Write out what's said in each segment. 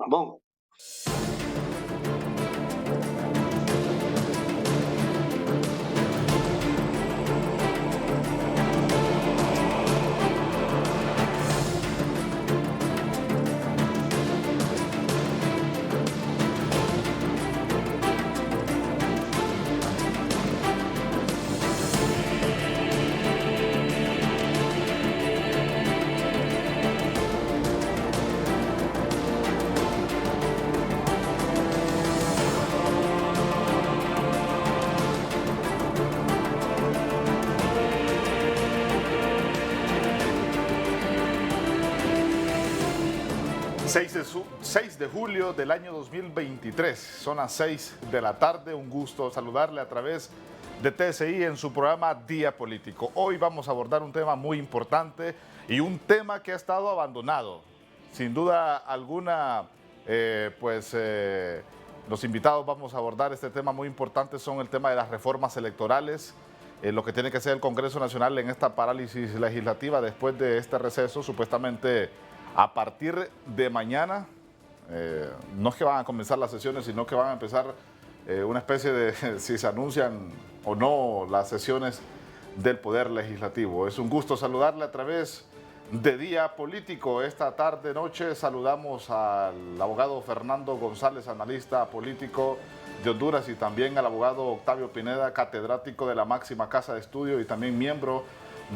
Bom, 6 de julio del año 2023, son las 6 de la tarde, un gusto saludarle a través de TSI en su programa Día Político. Hoy vamos a abordar un tema muy importante y un tema que ha estado abandonado. Sin duda alguna, los invitados vamos a abordar este tema muy importante, son el tema de las reformas electorales, lo que tiene que hacer el Congreso Nacional en esta parálisis legislativa después de este receso, supuestamente a partir de mañana, no es que van a comenzar las sesiones, sino que van a empezar una especie de, si se anuncian o no, las sesiones del Poder Legislativo. Es un gusto saludarle a través de Día Político. Esta tarde-noche saludamos al abogado Fernando González, analista político de Honduras, y también al abogado Octavio Pineda, catedrático de la máxima casa de estudio y también miembro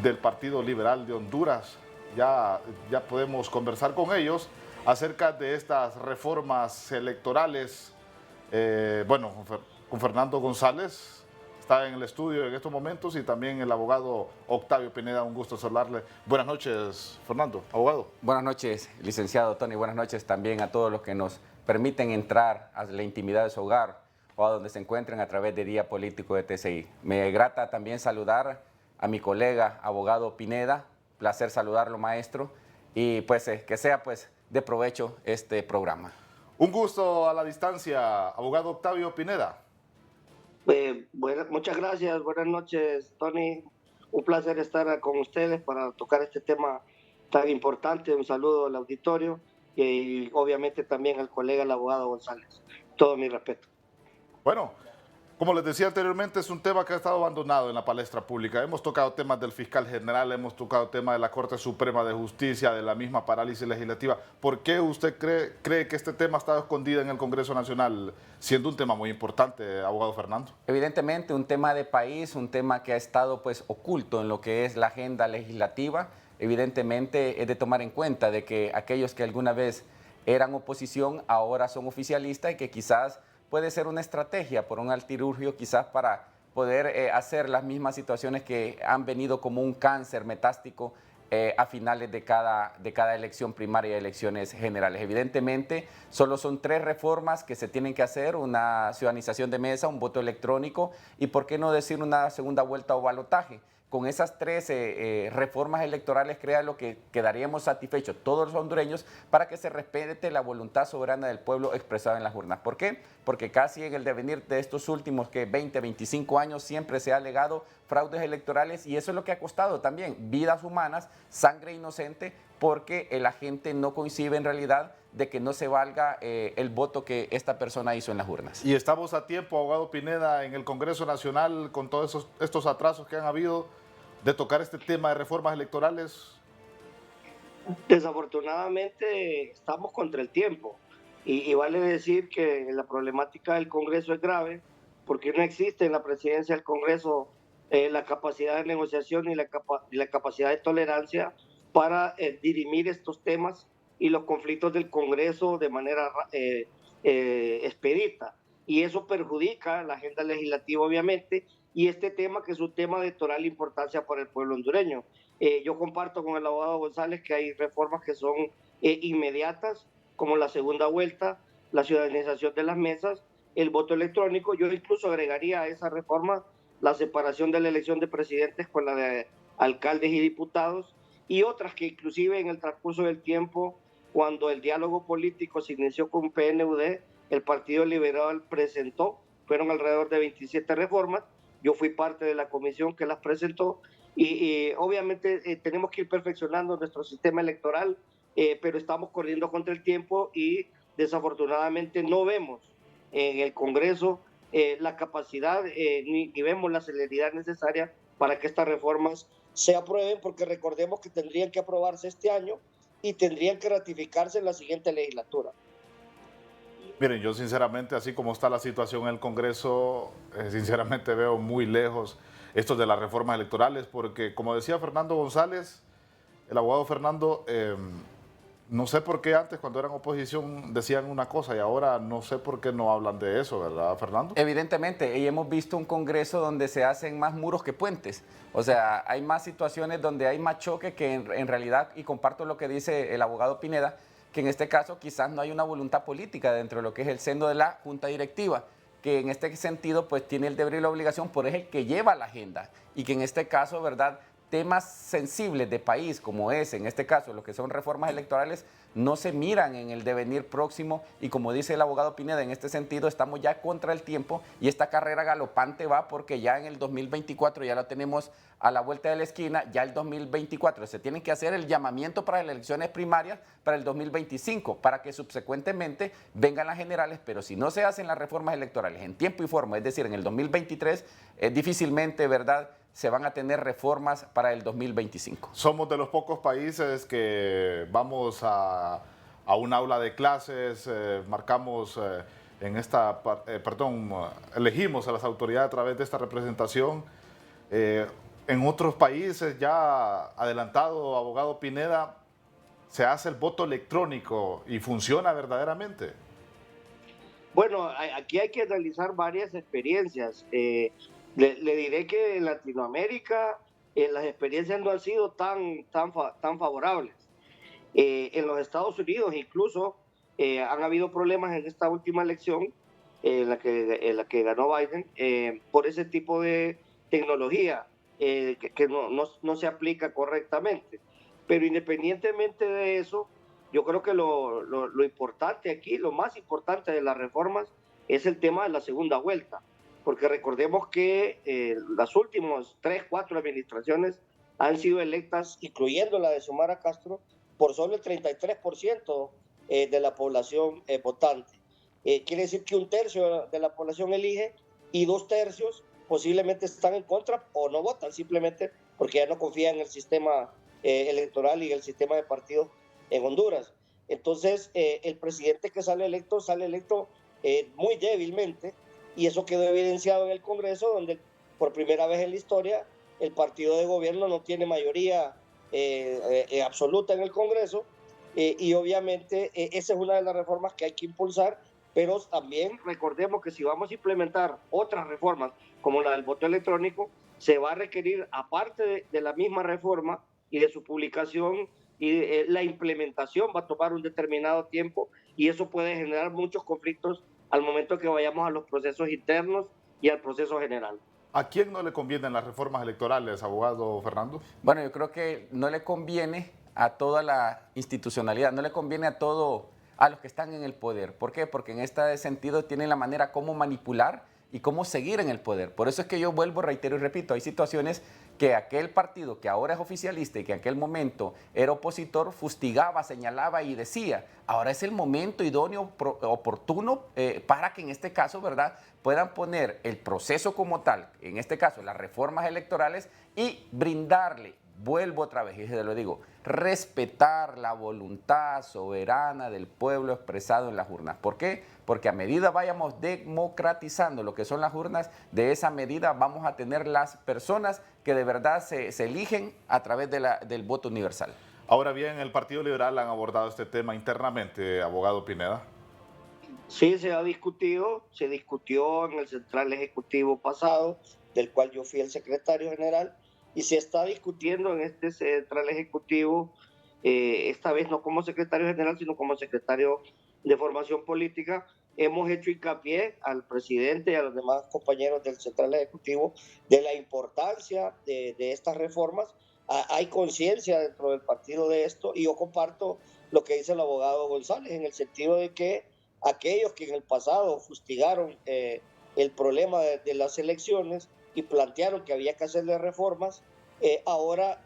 del Partido Liberal de Honduras. Ya podemos conversar con ellos acerca de estas reformas electorales. Con Fernando González, está en el estudio en estos momentos, y también el abogado Octavio Pineda. Un gusto saludarle. Buenas noches, Fernando, abogado. Buenas noches, licenciado Tony. Buenas noches también a todos los que nos permiten entrar a la intimidad de su hogar o a donde se encuentren a través de Día Político de TSI. Me grata también saludar a mi colega, abogado Pineda. Placer saludarlo, maestro, y que sea de provecho este programa. Un gusto a la distancia, abogado Octavio Pineda. muchas gracias, buenas noches, Tony. Un placer estar con ustedes para tocar este tema tan importante. Un saludo al auditorio y obviamente también al colega, el abogado González. Todo mi respeto. Bueno, como les decía anteriormente, es un tema que ha estado abandonado en la palestra pública. Hemos tocado temas del fiscal general, hemos tocado temas de la Corte Suprema de Justicia, de la misma parálisis legislativa. ¿Por qué usted cree que este tema ha estado escondido en el Congreso Nacional, siendo un tema muy importante, abogado Fernando? Evidentemente, un tema de país, un tema que ha estado oculto en lo que es la agenda legislativa. Evidentemente, es de tomar en cuenta de que aquellos que alguna vez eran oposición ahora son oficialistas, y que quizás puede ser una estrategia por un artilugio, quizás para poder hacer las mismas situaciones que han venido como un cáncer metástico a finales de cada elección primaria y elecciones generales. Evidentemente, solo son 3 reformas que se tienen que hacer: una ciudadanización de mesa, un voto electrónico y, ¿por qué no decir, una segunda vuelta o balotaje? Con esas 13 reformas electorales, créalo que quedaríamos satisfechos todos los hondureños, para que se respete la voluntad soberana del pueblo expresada en las urnas. ¿Por qué? Porque casi en el devenir de estos últimos 20, 25 años siempre se ha alegado fraudes electorales, y eso es lo que ha costado también vidas humanas, sangre inocente, porque la gente no coincide en realidad de que no se valga el voto que esta persona hizo en las urnas. Y estamos a tiempo, abogado Pineda, en el Congreso Nacional, con todos estos atrasos que han habido, de tocar este tema de reformas electorales. Desafortunadamente estamos contra el tiempo, y vale decir que la problemática del Congreso es grave, porque no existe en la presidencia del Congreso la capacidad de negociación y la capacidad de tolerancia para dirimir estos temas y los conflictos del Congreso de manera expedita, y eso perjudica la agenda legislativa, obviamente, y este tema, que es un tema de total importancia para el pueblo hondureño. Yo comparto con el abogado González que hay reformas que son inmediatas, como la segunda vuelta, la ciudadanización de las mesas, el voto electrónico. Yo incluso agregaría a esa reforma la separación de la elección de presidentes con la de alcaldes y diputados, y otras que inclusive en el transcurso del tiempo, cuando el diálogo político se inició con PNUD, el Partido Liberal presentó. Fueron alrededor de 27 reformas. Yo fui parte de la comisión que las presentó, Y obviamente tenemos que ir perfeccionando nuestro sistema electoral, pero estamos corriendo contra el tiempo y desafortunadamente no vemos en el Congreso la capacidad ni vemos la celeridad necesaria para que estas reformas se aprueben, porque recordemos que tendrían que aprobarse este año y tendrían que ratificarse en la siguiente legislatura. Miren, yo sinceramente, así como está la situación en el Congreso, sinceramente veo muy lejos esto de las reformas electorales, porque como decía Fernando González, el abogado Fernando, no sé por qué antes cuando eran oposición decían una cosa y ahora no sé por qué no hablan de eso, ¿verdad, Fernando? Evidentemente, y hemos visto un Congreso donde se hacen más muros que puentes. O sea, hay más situaciones donde hay más choque que en realidad, y comparto lo que dice el abogado Pineda, que en este caso quizás no hay una voluntad política dentro de lo que es el seno de la Junta Directiva, que en este sentido pues tiene el deber y la obligación, por es el que lleva la agenda, y que en este caso, ¿verdad?, temas sensibles de país, como es en este caso lo que son reformas electorales, no se miran en el devenir próximo, y como dice el abogado Pineda, en este sentido estamos ya contra el tiempo y esta carrera galopante va porque ya en el 2024 ya lo tenemos a la vuelta de la esquina, ya el 2024 se tiene que hacer el llamamiento para las elecciones primarias para el 2025, para que subsecuentemente vengan las generales, pero si no se hacen las reformas electorales en tiempo y forma, es decir, en el 2023, difícilmente, ¿verdad?, se van a tener reformas para el 2025. Somos de los pocos países que vamos a un aula de clases, marcamos elegimos a las autoridades a través de esta representación. En otros países, ya adelantado, abogado Pineda, se hace el voto electrónico y funciona verdaderamente. Bueno, aquí hay que analizar varias experiencias. Le diré que en Latinoamérica las experiencias no han sido tan favorables. En los Estados Unidos incluso han habido problemas en esta última elección en la que ganó Biden por ese tipo de tecnología que no se aplica correctamente. Pero independientemente de eso, yo creo que lo importante aquí, lo más importante de las reformas es el tema de la segunda vuelta, porque recordemos que las últimas 3, 4 administraciones han sido electas, incluyendo la de Xiomara Castro, por solo el 33% de la población votante. Quiere decir que 1/3 de la población elige y 2/3 posiblemente están en contra o no votan, simplemente porque ya no confían en el sistema electoral y el sistema de partidos en Honduras. Entonces, el presidente que sale electo muy débilmente, y eso quedó evidenciado en el Congreso, donde por primera vez en la historia el partido de gobierno no tiene mayoría absoluta en el Congreso, y obviamente esa es una de las reformas que hay que impulsar, pero también recordemos que si vamos a implementar otras reformas como la del voto electrónico, se va a requerir, aparte de la misma reforma y de su publicación, y la implementación va a tomar un determinado tiempo, y eso puede generar muchos conflictos al momento que vayamos a los procesos internos y al proceso general. ¿A quién no le convienen las reformas electorales, abogado Fernando? Bueno, yo creo que no le conviene a toda la institucionalidad, no le conviene a los que están en el poder. ¿Por qué? Porque en este sentido tienen la manera cómo manipular y cómo seguir en el poder. Por eso es que yo vuelvo, reitero y repito, hay situaciones que aquel partido que ahora es oficialista y que en aquel momento era opositor fustigaba, señalaba y decía, ahora es el momento idóneo, oportuno para que en este caso, ¿verdad?, puedan poner el proceso como tal, en este caso las reformas electorales, y brindarle, vuelvo otra vez y se lo digo, respetar la voluntad soberana del pueblo expresado en las urnas. ¿Por qué? Porque a medida vayamos democratizando lo que son las urnas, de esa medida vamos a tener las personas que de verdad se eligen a través del voto universal. Ahora bien, el Partido Liberal han abordado este tema internamente, abogado Pineda. Sí, se discutió en el Central Ejecutivo pasado, del cual yo fui el secretario general, y se está discutiendo en este Central Ejecutivo, esta vez no como secretario general, sino como secretario de Formación Política. Hemos hecho hincapié al presidente y a los demás compañeros del Central Ejecutivo de la importancia de estas reformas. Hay conciencia dentro del partido de esto, y yo comparto lo que dice el abogado González, en el sentido de que aquellos que en el pasado fustigaron el problema de las elecciones y plantearon que había que hacerle reformas, ahora,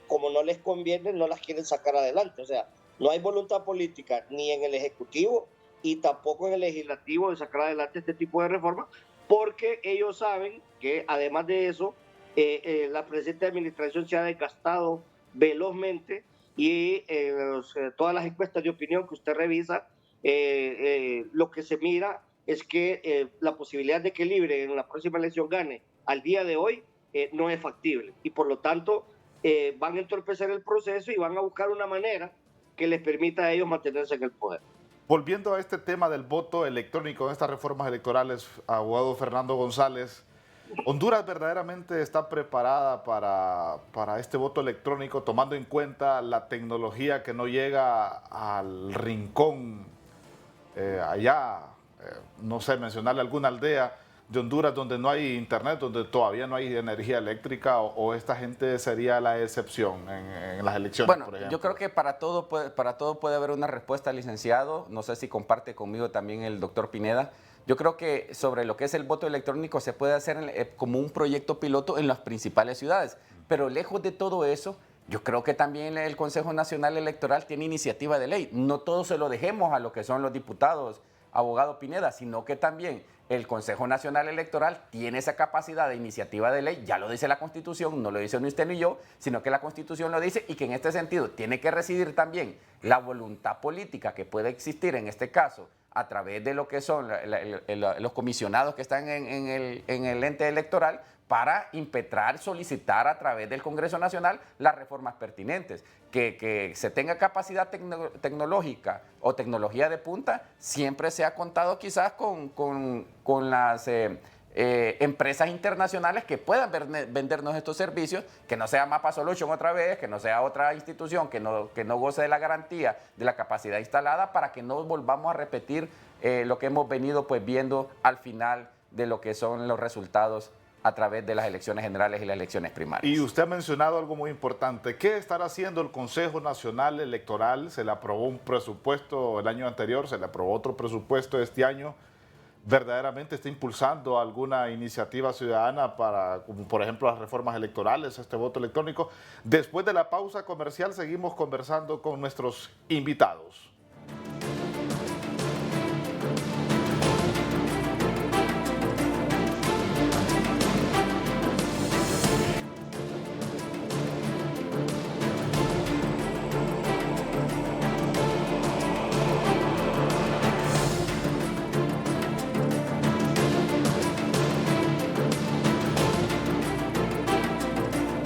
como no les conviene, no las quieren sacar adelante. O sea, no hay voluntad política ni en el Ejecutivo y tampoco en el Legislativo de sacar adelante este tipo de reformas, porque ellos saben que además de eso, la presente administración se ha desgastado velozmente y todas las encuestas de opinión que usted revisa, lo que se mira es que la posibilidad de que Libre en la próxima elección gane al día de hoy no es factible y por lo tanto van a entorpecer el proceso y van a buscar una manera que les permita a ellos mantenerse en el poder. Volviendo a este tema del voto electrónico en estas reformas electorales, abogado Fernando González, ¿Honduras verdaderamente está preparada para este voto electrónico, tomando en cuenta la tecnología que no llega al rincón allá, no sé, mencionarle alguna aldea de Honduras donde no hay internet, donde todavía no hay energía eléctrica, o esta gente sería la excepción en las elecciones, bueno, por ejemplo? yo creo que para todo puede haber una respuesta, licenciado. No sé si comparte conmigo también el doctor Pineda. Yo creo que sobre lo que es el voto electrónico se puede hacer como un proyecto piloto en las principales ciudades, pero lejos de todo eso, yo creo que también el Consejo Nacional Electoral tiene iniciativa de ley. No todo se lo dejemos a lo que son los diputados, abogado Pineda, sino que también el Consejo Nacional Electoral tiene esa capacidad de iniciativa de ley, ya lo dice la Constitución, no lo dice ni usted ni yo, sino que la Constitución lo dice y que en este sentido tiene que residir también la voluntad política que puede existir en este caso a través de lo que son los comisionados que están en el ente electoral para impetrar, solicitar a través del Congreso Nacional las reformas pertinentes. Que se tenga capacidad tecnológica o tecnología de punta, siempre se ha contado quizás con las empresas internacionales que puedan vendernos estos servicios, que no sea Mapa Solution otra vez, que no sea otra institución que no goce de la garantía de la capacidad instalada, para que no volvamos a repetir lo que hemos venido pues viendo al final de lo que son los resultados a través de las elecciones generales y las elecciones primarias. Y usted ha mencionado algo muy importante. ¿Qué estará haciendo el Consejo Nacional Electoral? Se le aprobó un presupuesto el año anterior, se le aprobó otro presupuesto este año. ¿Verdaderamente está impulsando alguna iniciativa ciudadana para, como por ejemplo, las reformas electorales, este voto electrónico? Después de la pausa comercial seguimos conversando con nuestros invitados.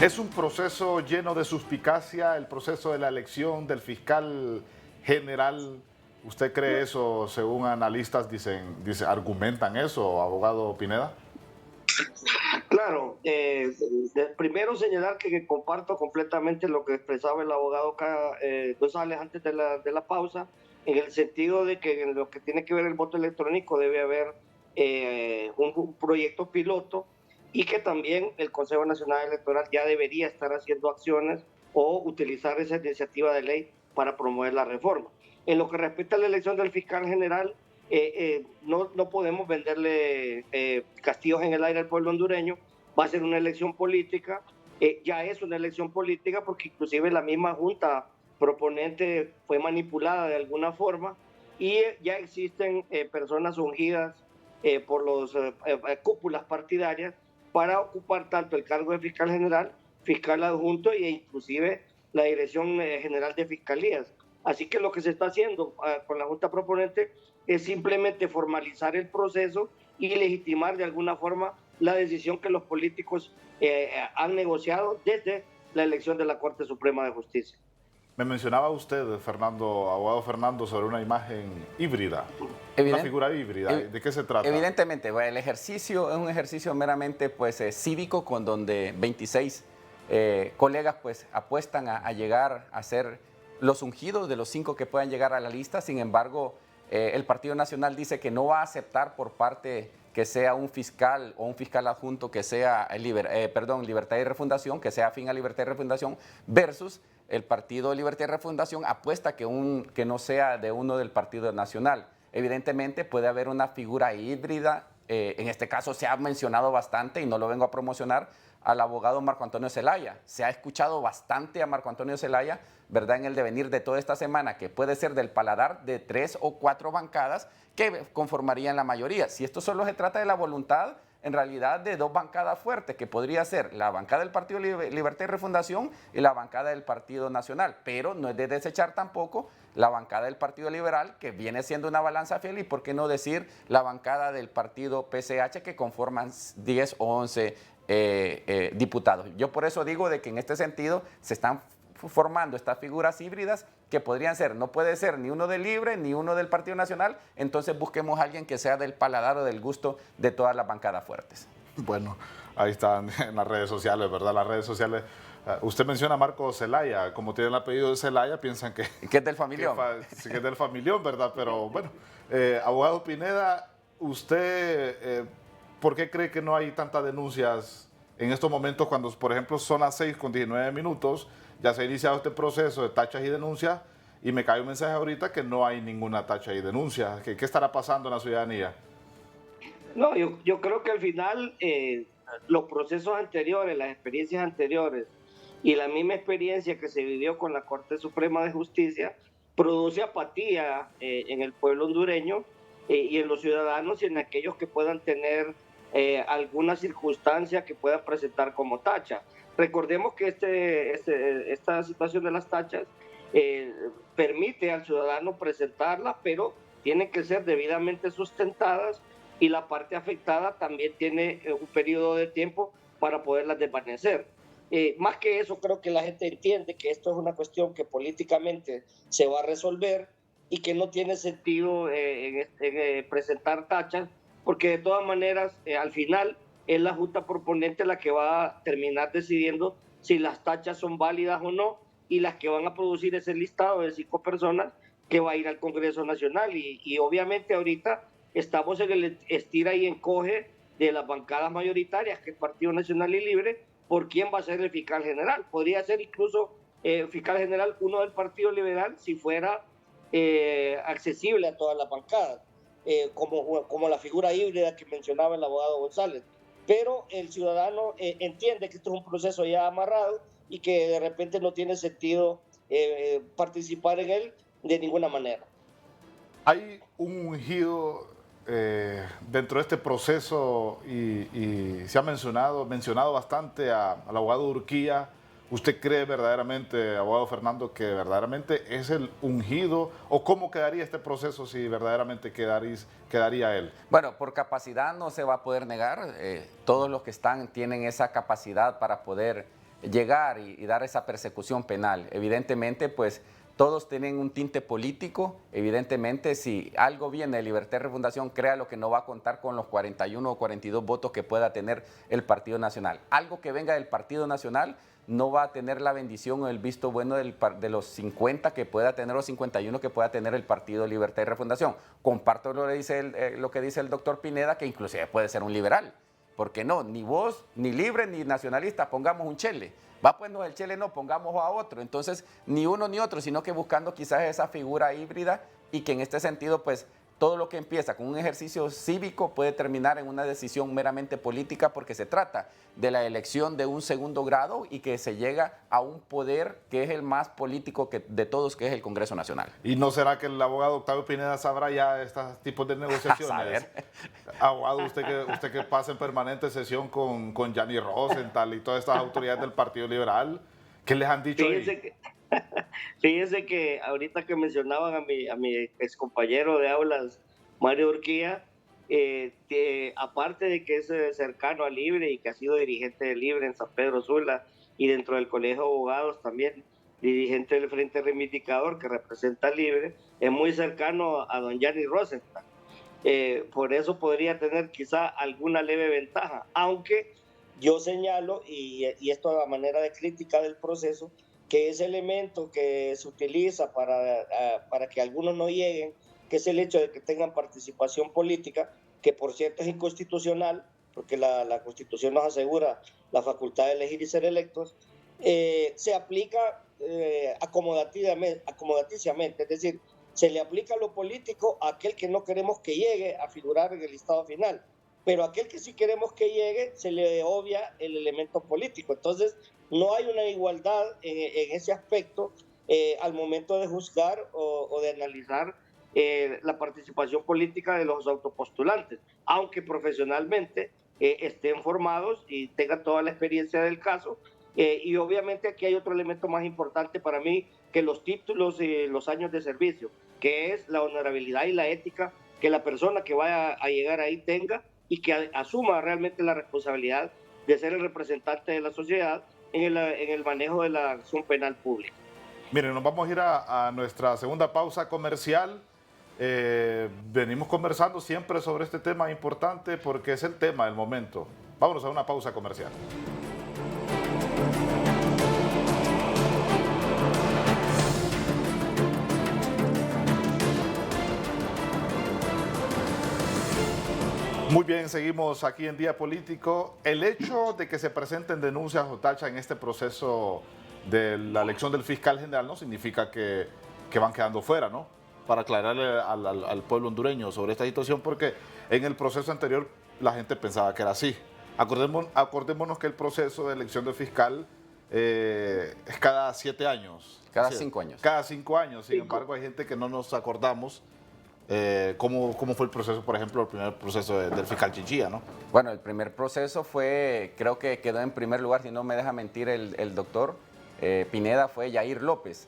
Es un proceso lleno de suspicacia, el proceso de la elección del fiscal general. ¿Usted cree eso, según analistas argumentan eso, abogado Pineda? Claro, primero señalar que comparto completamente lo que expresaba el abogado González antes de la pausa, en el sentido de que en lo que tiene que ver el voto electrónico debe haber un proyecto piloto y que también el Consejo Nacional Electoral ya debería estar haciendo acciones o utilizar esa iniciativa de ley para promover la reforma. En lo que respecta a la elección del fiscal general, no podemos venderle castillos en el aire al pueblo hondureño. Va a ser una elección política, ya es una elección política porque inclusive la misma junta proponente fue manipulada de alguna forma y ya existen personas ungidas por los cúpulas partidarias para ocupar tanto el cargo de fiscal general, fiscal adjunto e inclusive la Dirección General de Fiscalías. Así que lo que se está haciendo con la Junta Proponente es simplemente formalizar el proceso y legitimar de alguna forma la decisión que los políticos han negociado desde la elección de la Corte Suprema de Justicia. Me mencionaba usted, abogado Fernando, sobre una imagen híbrida, una figura híbrida. ¿De qué se trata? Evidentemente, el ejercicio es un ejercicio meramente pues, cívico, con donde 26 colegas pues, apuestan a llegar a ser los ungidos de los 5 que puedan llegar a la lista. Sin embargo, el Partido Nacional dice que no va a aceptar por parte que sea un fiscal o un fiscal adjunto que sea Libertad y Refundación, que sea afín a Libertad y Refundación, versus el Partido Libertad y Refundación apuesta que no sea de uno del Partido Nacional. Evidentemente puede haber una figura híbrida, en este caso se ha mencionado bastante y no lo vengo a promocionar, al abogado Marco Antonio Zelaya. Se ha escuchado bastante a Marco Antonio Zelaya, ¿verdad?, en el devenir de toda esta semana, que puede ser del paladar de 3 o 4 bancadas que conformarían la mayoría. Si esto solo se trata de la voluntad, en realidad, de 2 bancadas fuertes, que podría ser la bancada del Partido Libertad y Refundación y la bancada del Partido Nacional. Pero no es de desechar tampoco la bancada del Partido Liberal, que viene siendo una balanza fiel, y por qué no decir la bancada del Partido PCH, que conforman 10 o 11 diputados. Yo por eso digo de que en este sentido se están formando estas figuras híbridas que podrían ser, no puede ser ni uno del Libre ni uno del Partido Nacional, entonces busquemos a alguien que sea del paladar o del gusto de todas las bancadas fuertes. Bueno, ahí están en las redes sociales, ¿verdad? Las redes sociales. Usted menciona a Marco Zelaya, como tiene el apellido de Zelaya, piensan que es del familión. Que es del familión, ¿verdad? Pero bueno, abogado Pineda, usted, ¿por qué cree que no hay tantas denuncias en estos momentos cuando, por ejemplo, son las 6:19? Ya se ha iniciado este proceso de tachas y denuncias y me cae un mensaje ahorita que no hay ninguna tacha y denuncia? ¿Qué estará pasando en la ciudadanía? No, yo creo que al final los procesos anteriores, las experiencias anteriores y la misma experiencia que se vivió con la Corte Suprema de Justicia produce apatía en el pueblo hondureño y en los ciudadanos y en aquellos que puedan tener alguna circunstancia que puedan presentar como tacha. Recordemos que esta situación de las tachas permite al ciudadano presentarlas, pero tienen que ser debidamente sustentadas y la parte afectada también tiene un periodo de tiempo para poderlas desvanecer. Más que eso, creo que la gente entiende que esto es una cuestión que políticamente se va a resolver y que no tiene sentido presentar tachas, porque de todas maneras, al final, es la Junta Proponente la que va a terminar decidiendo si las tachas son válidas o no, y las que van a producir ese listado de 5 personas que va a ir al Congreso Nacional. Y obviamente ahorita estamos en el estira y encoge de las bancadas mayoritarias, que es Partido Nacional y Libre, por quién va a ser el fiscal general. Podría ser incluso fiscal general uno del Partido Liberal si fuera accesible a todas las bancadas, como la figura híbrida que mencionaba el abogado González. Pero el ciudadano entiende que esto es un proceso ya amarrado y que de repente no tiene sentido participar en él de ninguna manera. Hay un ungido dentro de este proceso y se ha mencionado bastante al abogado Urquía. ¿Usted cree verdaderamente, abogado Fernando, que verdaderamente es el ungido? ¿O cómo quedaría este proceso si verdaderamente quedaría él? Bueno, por capacidad no se va a poder negar. Todos los que están tienen esa capacidad para poder llegar y dar esa persecución penal. Evidentemente, pues todos tienen un tinte político. Evidentemente, si algo viene de Libertad y Refundación, créalo que no va a contar con los 41 o 42 votos que pueda tener el Partido Nacional. Algo que venga del Partido Nacional no va a tener la bendición o el visto bueno de los 50 que pueda tener, o 51 que pueda tener el Partido Libertad y Refundación. Comparto lo que dice el doctor Pineda, que inclusive puede ser un liberal. ¿Por qué no? Ni vos, ni libre, ni nacionalista, pongamos un chele. Va, pues no, el chele no, pongamos a otro. Entonces, ni uno ni otro, sino que buscando quizás esa figura híbrida, y que en este sentido, pues, todo lo que empieza con un ejercicio cívico puede terminar en una decisión meramente política, porque se trata de la elección de un segundo grado y que se llega a un poder que es el más político de todos, que es el Congreso Nacional. ¿Y no será que el abogado Octavio Pineda sabrá ya estos tipos de negociaciones? Abogado, usted que pasa en permanente sesión con Gianni Rosenthal y todas estas autoridades del Partido Liberal, ¿qué les han dicho ahí? Fíjense que ahorita que mencionaban a mi excompañero de aulas, Mario Urquía, aparte de que es cercano a Libre y que ha sido dirigente de Libre en San Pedro Sula y dentro del Colegio de Abogados también, dirigente del Frente Reivindicador que representa a Libre, es muy cercano a don Gianni Rosenthal. Por eso podría tener quizá alguna leve ventaja, aunque yo señalo, y esto a manera de crítica del proceso, que ese elemento que se utiliza para que algunos no lleguen, que es el hecho de que tengan participación política, que por cierto es inconstitucional, porque la Constitución nos asegura la facultad de elegir y ser electos, se aplica acomodaticiamente, es decir, se le aplica lo político a aquel que no queremos que llegue a figurar en el listado final. pero aquel que sí queremos que llegue, se le obvia el elemento político. Entonces, no hay una igualdad en ese aspecto al momento de juzgar o de analizar la participación política de los autopostulantes, aunque profesionalmente estén formados y tengan toda la experiencia del caso. Y obviamente aquí hay otro elemento más importante para mí que los títulos y los años de servicio, que es la honorabilidad y la ética que la persona que vaya a llegar ahí tenga y que asuma realmente la responsabilidad de ser el representante de la sociedad en el manejo de la acción penal pública. Miren, nos vamos a ir a nuestra segunda pausa comercial. Venimos conversando siempre sobre este tema importante porque es el tema del momento. Vámonos a una pausa comercial. Muy bien, seguimos aquí en Día Político. El hecho de que se presenten denuncias o tachas en este proceso de la elección del fiscal general no significa que van quedando fuera, ¿no? Para aclararle al pueblo hondureño sobre esta situación, porque en el proceso anterior la gente pensaba que era así. Acordémonos que el proceso de elección del fiscal es cada 7 años. Cada 5 años. Cada 5 años, sin embargo hay gente que no nos acordamos cómo fue el proceso, por ejemplo, el primer proceso del fiscal Chinchilla, ¿no? Bueno, el primer proceso fue, creo que quedó en primer lugar, si no me deja mentir el doctor Pineda, fue Yair López,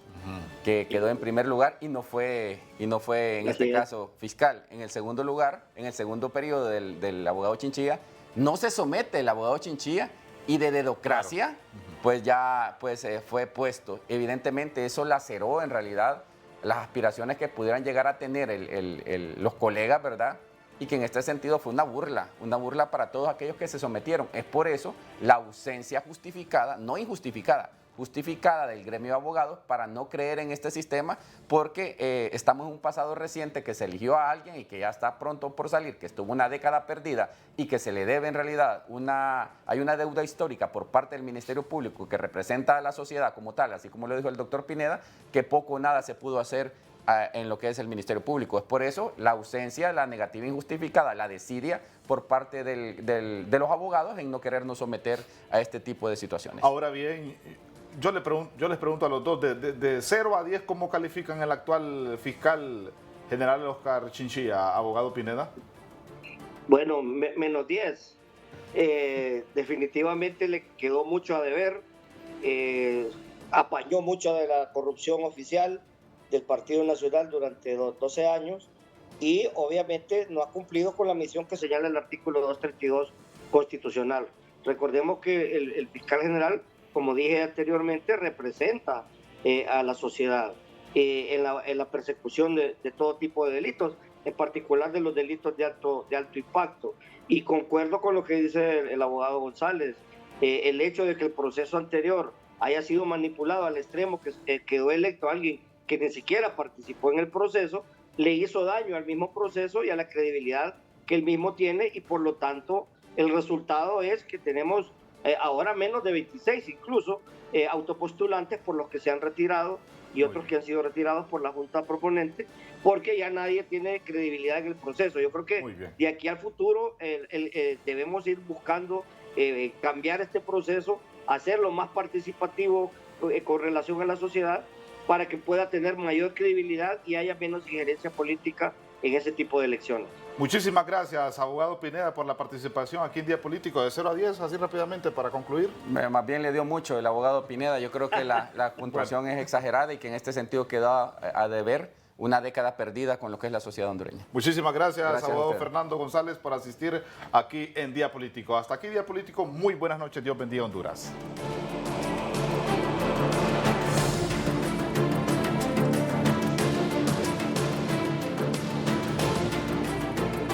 que quedó en primer lugar y no fue en este caso fiscal. En el segundo lugar, en el segundo periodo del abogado Chinchilla, no se somete el abogado Chinchilla y de dedocracia, pues ya fue puesto. Evidentemente eso laceró en realidad las aspiraciones que pudieran llegar a tener los colegas, ¿verdad? Y que en este sentido fue una burla para todos aquellos que se sometieron. Es por eso la ausencia justificada, no injustificada, justificada del gremio de abogados para no creer en este sistema, porque estamos en un pasado reciente que se eligió a alguien y que ya está pronto por salir, que estuvo una década perdida y que se le debe en realidad hay una deuda histórica por parte del Ministerio Público que representa a la sociedad como tal, así como lo dijo el doctor Pineda, que poco o nada se pudo hacer en lo que es el Ministerio Público. Es por eso la ausencia, la negativa injustificada, la desidia por parte de los abogados en no querernos someter a este tipo de situaciones. Ahora bien, yo les pregunto a los dos, de 0 a 10, ¿cómo califican el actual fiscal general Oscar Chinchilla, abogado Pineda? Bueno, menos 10. Definitivamente le quedó mucho a deber. Apañó mucho de la corrupción oficial del Partido Nacional durante 12 años y obviamente no ha cumplido con la misión que señala el artículo 232 constitucional. Recordemos que el fiscal general, como dije anteriormente, representa a la sociedad en la persecución de todo tipo de delitos, en particular de los delitos de alto impacto. Y concuerdo con lo que dice el abogado González, el hecho de que el proceso anterior haya sido manipulado al extremo que quedó electo alguien que ni siquiera participó en el proceso, le hizo daño al mismo proceso y a la credibilidad que el mismo tiene, y por lo tanto el resultado es que tenemos ahora menos de 26 incluso autopostulantes por los que se han retirado y otros que han sido retirados por la Junta Proponente, porque ya nadie tiene credibilidad en el proceso. Yo creo que de aquí al futuro debemos ir buscando cambiar este proceso, hacerlo más participativo con relación a la sociedad, para que pueda tener mayor credibilidad y haya menos injerencia política en ese tipo de elecciones. Muchísimas gracias, abogado Pineda, por la participación aquí en Día Político. De 0 a 10, así rápidamente para concluir. Más bien le dio mucho el abogado Pineda. Yo creo que la puntuación es exagerada y que en este sentido quedó a deber una década perdida con lo que es la sociedad hondureña. Muchísimas gracias abogado Fernando González, por asistir aquí en Día Político. Hasta aquí Día Político. Muy buenas noches. Dios bendiga Honduras.